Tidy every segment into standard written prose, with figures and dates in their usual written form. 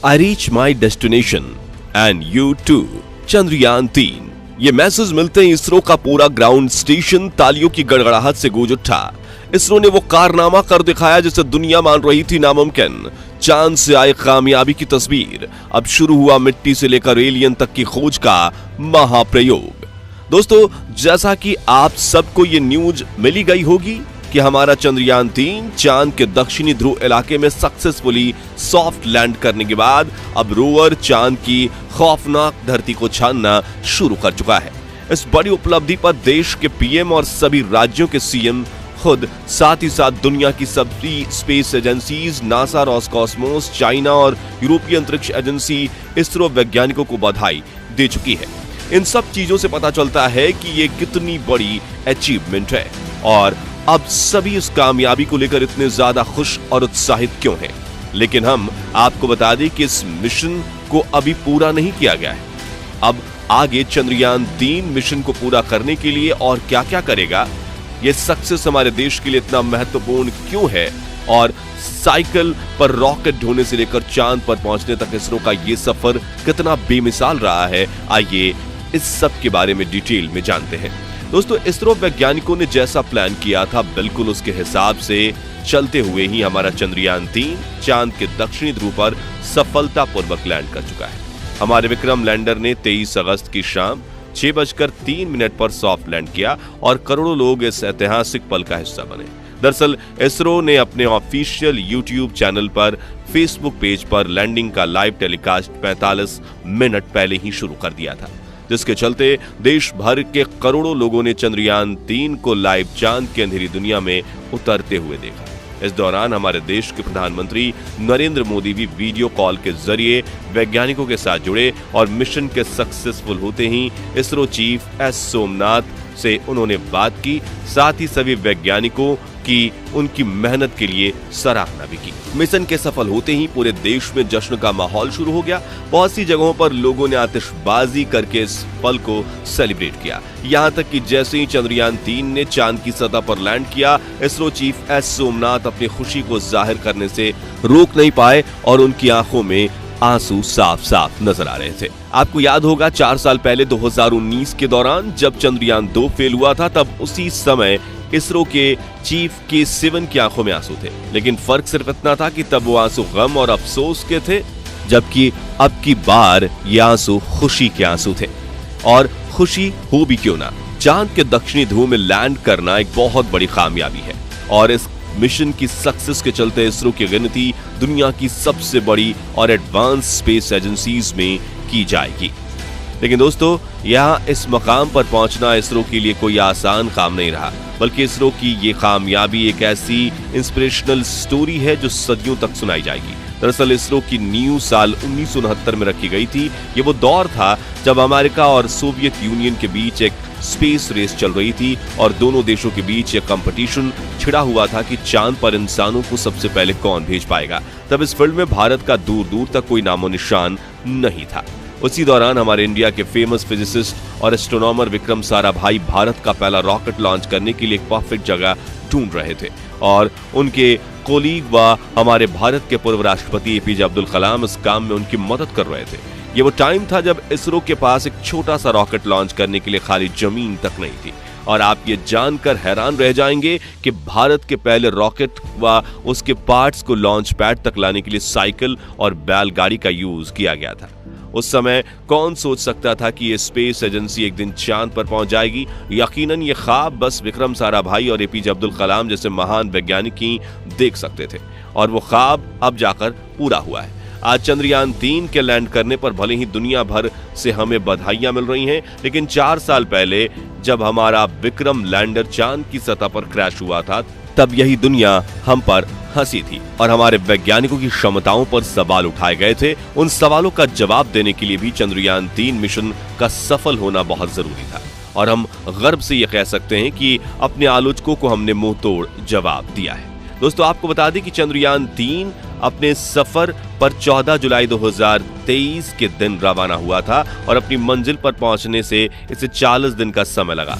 I reach my destination and you too. Chandrayaan 3। ये message मिलते ही इसरो का पूरा ग्राउंड स्टेशन तालियों की गड़गड़ाहट से गूंज उठा। इसरो ने वो कारनामा कर दिखाया जिसे दुनिया मान रही थी नामुमकिन। चांद से आए कामयाबी की तस्वीर। अब शुरू हुआ मिट्टी से लेकर एलियन तक की खोज का महाप्रयोग। दोस्तों, जैसा कि आप सबको ये न्यूज मिली गई होगी कि हमारा चंद्रयान 3 चांद के दक्षिणी ध्रुव इलाके में सक्सेसफुली सॉफ्ट लैंड करने के बाद अब रोवर चांद की खौफनाक धरती को छानना शुरू कर चुका है। इस बड़ी उपलब्धि पर देश के पीएम और सभी राज्यों के सीएम खुद, साथ ही साथ दुनिया की सभी space agencies, NASA, Roscosmos, China और यूरोपीय अंतरिक्ष एजेंसी इसरो वैज्ञानिकों को बधाई दे चुकी है। इन सब चीजों से पता चलता है कि ये कितनी बड़ी अचीवमेंट है और अब सभी इस कामयाबी को लेकर इतने ज्यादा खुश और उत्साहित क्यों हैं। लेकिन हम आपको बता दें कि इस मिशन को अभी पूरा नहीं किया गया है। अब आगे चंद्रयान 3 मिशन को पूरा करने के लिए और क्या क्या करेगा, ये सक्सेस हमारे देश के लिए इतना महत्वपूर्ण क्यों है और साइकिल पर रॉकेट ढोने से लेकर चांद पर पहुंचने तक इसरो का ये सफर कितना बेमिसाल रहा है, आइए इस सब के बारे में डिटेल में जानते हैं। दोस्तों, इसरो वैज्ञानिकों ने जैसा प्लान किया था बिल्कुल उसके हिसाब से चलते हुए ही हमारा चंद्रयान 3 चांद के दक्षिणी ध्रुव पर सफलतापूर्वक लैंड कर चुका है। हमारे विक्रम लैंडर ने 23 अगस्त की शाम 6:03 पर सॉफ्ट लैंड किया और करोड़ों लोग इस ऐतिहासिक पल का हिस्सा बने। दरअसल इसरो ने अपने ऑफिशियल यूट्यूब चैनल पर, फेसबुक पेज पर लैंडिंग का लाइव टेलीकास्ट 45 मिनट पहले ही शुरू कर दिया था, जिसके चलते देश भर के करोड़ों लोगों ने चंद्रयान 3 को लाइव चांद की अंधेरी दुनिया में उतरते हुए देखा। इस दौरान हमारे देश के प्रधानमंत्री नरेंद्र मोदी भी वीडियो कॉल के जरिए वैज्ञानिकों के साथ जुड़े और मिशन के सक्सेसफुल होते ही इसरो चीफ एस सोमनाथ से उन्होंने बात की, साथ ही सभी वैज्ञानिकों की उनकी मेहनत के लिए सराहना भी की। मिशन के सफल होते ही पूरे देश में जश्न का माहौल शुरू हो गया। बहुत सी जगहों पर लोगों ने आतिशबाजी करके इस पल को सेलिब्रेट किया। यहाँ तक कि जैसे ही चंद्रयान 3 ने चांद की सतह पर लैंड किया, इसरो चीफ एस सोमनाथ अपनी खुशी को जाहिर करने से रोक नहीं पाए और उनकी आंखों में आंसू साफ साफ नजर आ रहे थे। आपको याद होगा 4 साल पहले 2019 के दौरान जब चंद्रयान 2 फेल हुआ था, तब उसी समय इसरो के चीफ के7 की आंखों में आंसू थे। लेकिन फर्क सिर्फ इतना था कि तब वो आंसू गम और अफसोस के थे, जबकि अब की बार ये आंसू खुशी के आंसू थे। और खुशी हो भी क्यों ना, चांद के दक्षिणी ध्रुव में लैंड करना एक बहुत बड़ी कामयाबी है और इस मिशन की सक्सेस के चलते इसरो की गिनती दुनिया की सबसे बड़ी और एडवांस स्पेस एजेंसीज में की जाएगी। लेकिन दोस्तों, यहाँ इस मकाम पर पहुंचना इसरो के लिए कोई आसान काम नहीं रहा, बल्कि इसरो की ये कामयाबी एक ऐसी इंस्पिरेशनल स्टोरी है जो सदियों तक सुनाई जाएगी। दरअसल इसरो की नींव साल 1969 में रखी गई थी। ये वो दौर था जब अमेरिका और सोवियत यूनियन के बीच एक स्पेस रेस चल रही थी और दोनों देशों के बीच एक कंपटीशन छिड़ा हुआ था कि चांद पर इंसानों को सबसे पहले कौन भेज पाएगा। तब इस फील्ड में भारत का दूर दूर तक कोई नामो निशान नहीं था। उसी दौरान हमारे इंडिया के फेमस फिजिसिस्ट और एस्ट्रोनॉमर विक्रम साराभाई भारत का पहला रॉकेट लॉन्च करने के लिए एक परफेक्ट जगह ढूंढ रहे थे और उनके कोलीग व हमारे भारत के पूर्व राष्ट्रपति एपीजे अब्दुल कलाम इस काम में उनकी मदद कर रहे थे। ये वो टाइम था जब इसरो के पास एक छोटा सा रॉकेट लॉन्च करने के लिए खाली जमीन तक नहीं थी। और आप ये जानकर हैरान रह जाएंगे कि भारत के पहले रॉकेट व उसके पार्ट्स को लॉन्च पैड तक लाने के लिए साइकिल और बैलगाड़ी का यूज किया गया था। उस समय कौन सोच सकता था कि ये स्पेस एजेंसी एक दिन चांद पर पहुंच जाएगी। यकीनन ये ख्वाब बस विक्रम साराभाई और एपीजे अब्दुल कलाम जैसे महान वैज्ञानिक ही देख सकते थे और वो ख्वाब अब जाकर पूरा हुआ है। आज चंद्रयान 3 के लैंड करने पर भले ही दुनिया भर से हमें बधाइयां मिल रही हैं, लेकिन 4 साल पहले जब हमारा विक्रम लैंडर चांद की सतह पर क्रैश हुआ था, तब यही दुनिया हम पर हंसी थी और हमारे वैज्ञानिकों की क्षमताओं पर सवाल उठाए गए थे। उन सवालों का जवाब देने के लिए भी चंद्रयान 3 मिशन का सफल होना बहुत जरूरी था और हम गर्व से ये कह सकते हैं कि अपने आलोचकों को हमने मुंह तोड़ जवाब दिया है। दोस्तों, आपको बता दें कि चंद्रयान 3 अपने सफर पर 14 जुलाई 2023 के दिन रवाना हुआ था और अपनी मंजिल पर पहुंचने से इसे 40 दिन का समय लगा।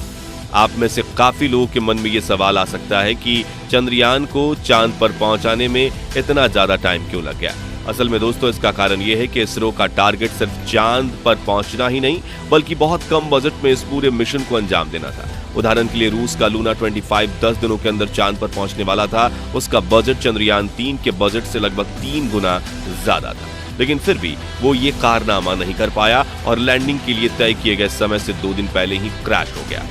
आप में से काफी लोगों के मन में ये सवाल आ सकता है कि चंद्रयान को चांद पर पहुंचाने में इतना ज्यादा टाइम क्यों लग गया। असल में दोस्तों इसका कारण यह है कि इसरो का टारगेट सिर्फ चांद पर पहुंचना ही नहीं बल्कि बहुत कम बजट में इस पूरे मिशन को अंजाम देना था। उदाहरण के लिए रूस का लूना 25 10 दिनों के अंदर चांद पर पहुंचने वाला था। उसका बजट चंद्रयान 3 के बजट से लगभग 3 गुना ज्यादा था, लेकिन फिर भी वो ये कारनामा नहीं कर पाया और लैंडिंग के लिए तय किए गए समय से 2 दिन पहले ही क्रैश हो गया।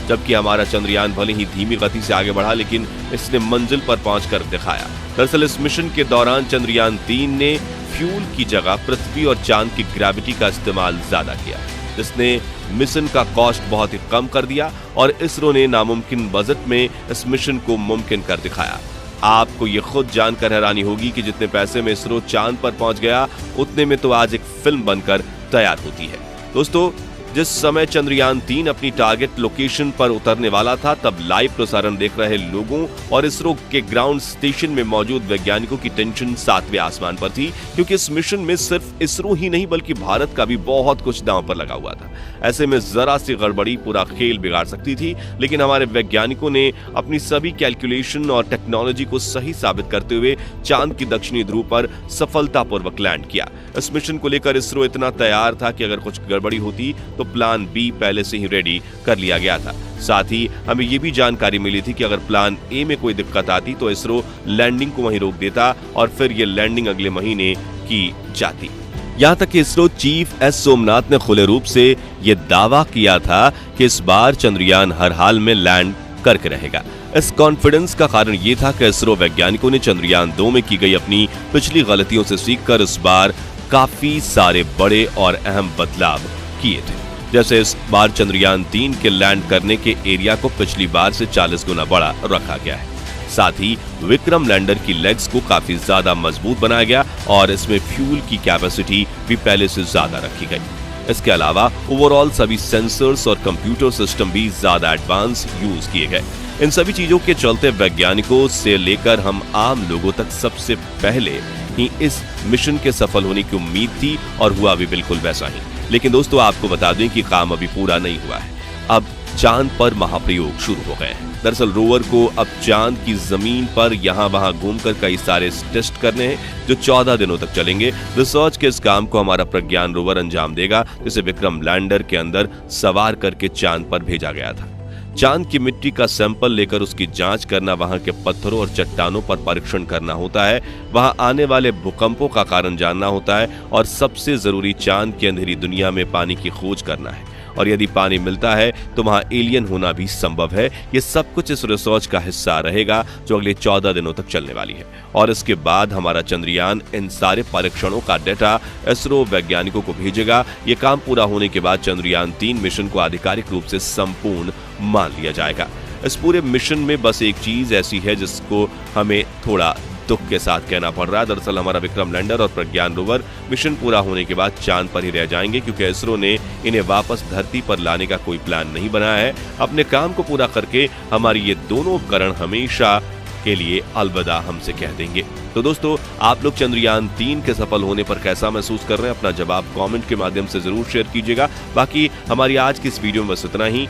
जबकि हमारा चंद्रयान भले ही धीमी गति से आगे बढ़ा, लेकिन इसने मंजिल पर पहुंचकर दिखाया। दरअसल इस मिशन के दौरान चंद्रयान 3 ने फ्यूल की जगह पृथ्वी और चांद की ग्रेविटी का इस्तेमाल ज्यादा किया, जिसने मिशन का कॉस्ट बहुत ही कम कर दिया और इसरो ने नामुमकिन बजट में इस मिशन को मुमकिन कर दिखाया। आपको ये खुद जानकर हैरानी होगी कि जितने पैसे में इसरो चांद पर पहुंच गया, उतने में तो आज एक फिल्म बनकर तैयार होती है। दोस्तों, जिस समय चंद्रयान 3 अपनी टारगेट लोकेशन पर उतरने वाला था, तब लाइव प्रसारण देख रहे लोगों और इसरो के ग्राउंड स्टेशन में मौजूद वैज्ञानिकों की टेंशन 7वें आसमान पर थी, क्योंकि इस मिशन में सिर्फ इसरो ही नहीं बल्कि भारत का भी बहुत कुछ दांव पर लगा हुआ था। ऐसे में जरा सी गड़बड़ी पूरा खेल बिगाड़ सकती थी, लेकिन हमारे वैज्ञानिकों ने अपनी सभी कैलकुलेशन और टेक्नोलॉजी को सही साबित करते हुए चांद की दक्षिणी ध्रुव पर सफलतापूर्वक लैंड किया। इस मिशन को लेकर इसरो इतना तैयार था कि अगर कुछ गड़बड़ी होती तो प्लान बी पहले से ही रेडी कर लिया गया था। साथ ही हमें यह भी जानकारी मिली थी कि अगर प्लान ए में कोई दिक्कत आती तो इसरो लैंडिंग को वहीं रोक देता और फिर यह लैंडिंग अगले महीने की जाती। यहां तक कि इसरो चीफ एस सोमनाथ ने खुले रूप से यह दावा किया था कि इस बार चंद्रयान हर हाल में लैंड करके रहेगा। इस कॉन्फिडेंस का कारण यह था कि इसरो वैज्ञानिकों ने चंद्रयान 2 में की गई अपनी पिछली गलतियों से सीखकर इस बार काफी सारे बड़े और अहम बदलाव किए थे। जैसे इस बार चंद्रयान 3 के लैंड करने के एरिया को पिछली बार से 40 गुना बड़ा रखा गया है। साथ ही विक्रम लैंडर की लेग्स को काफी ज्यादा मजबूत बनाया गया और इसमें फ्यूल की कैपेसिटी भी पहले से ज्यादा रखी गई। इसके अलावा ओवरऑल सभी सेंसर्स और कंप्यूटर सिस्टम भी ज्यादा एडवांस यूज किए गए। इन सभी चीजों के चलते वैज्ञानिकों से लेकर हम आम लोगों तक सबसे पहले ही इस मिशन के सफल होने की उम्मीद थी और हुआ भी बिल्कुल वैसा ही। लेकिन दोस्तों, आपको बता दें कि काम अभी पूरा नहीं हुआ है। अब चांद पर महाप्रयोग शुरू हो गए हैं। दरअसल रोवर को अब चांद की जमीन पर यहां वहां घूमकर कई सारे टेस्ट करने हैं जो 14 दिनों तक चलेंगे। रिसर्च के इस काम को हमारा प्रज्ञान रोवर अंजाम देगा, जिसे विक्रम लैंडर के अंदर सवार करके चांद पर भेजा गया था। चांद की मिट्टी का सैंपल लेकर उसकी जांच करना, वहां के पत्थरों और चट्टानों पर परीक्षण करना होता है, वहां आने वाले भूकंपों का कारण जानना होता है और सबसे जरूरी चांद की अंधेरी दुनिया में पानी की खोज करना है। और यदि पानी मिलता है तो वहां एलियन होना भी संभव है। ये सब कुछ इस रिसर्च का हिस्सा रहेगा जो अगले 14 दिनों तक चलने वाली है। और इसके बाद हमारा चंद्रयान इन सारे परीक्षणों का डेटा इसरो वैज्ञानिकों को भेजेगा। ये काम पूरा होने के बाद चंद्रयान 3 मिशन को आधिकारिक रूप से संपूर्ण मान लिया जाएगा। इस पूरे मिशन में बस एक चीज ऐसी है जिसको हमें थोड़ा दुख के साथ कहना पड़ रहा है। दरअसल हमारा विक्रम लैंडर और प्रज्ञान रोवर मिशन पूरा होने के बाद चांद पर ही रह जाएंगे, क्योंकि इसरो ने इन्हें वापस धरती पर लाने का कोई प्लान नहीं बनाया है। अपने काम को पूरा करके हमारी ये दोनों उपकरण हमेशा के लिए अलविदा हमसे कह देंगे। तो दोस्तों, आप लोग चंद्रयान 3 के सफल होने पर कैसा महसूस कर रहे हैं? अपना जवाब कमेंट के माध्यम से जरूर शेयर कीजिएगा। बाकी हमारी आज की इस वीडियो में बस इतना ही।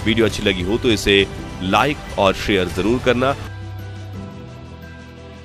वीडियो अच्छी लगी हो तो इसे लाइक और शेयर जरूर करना।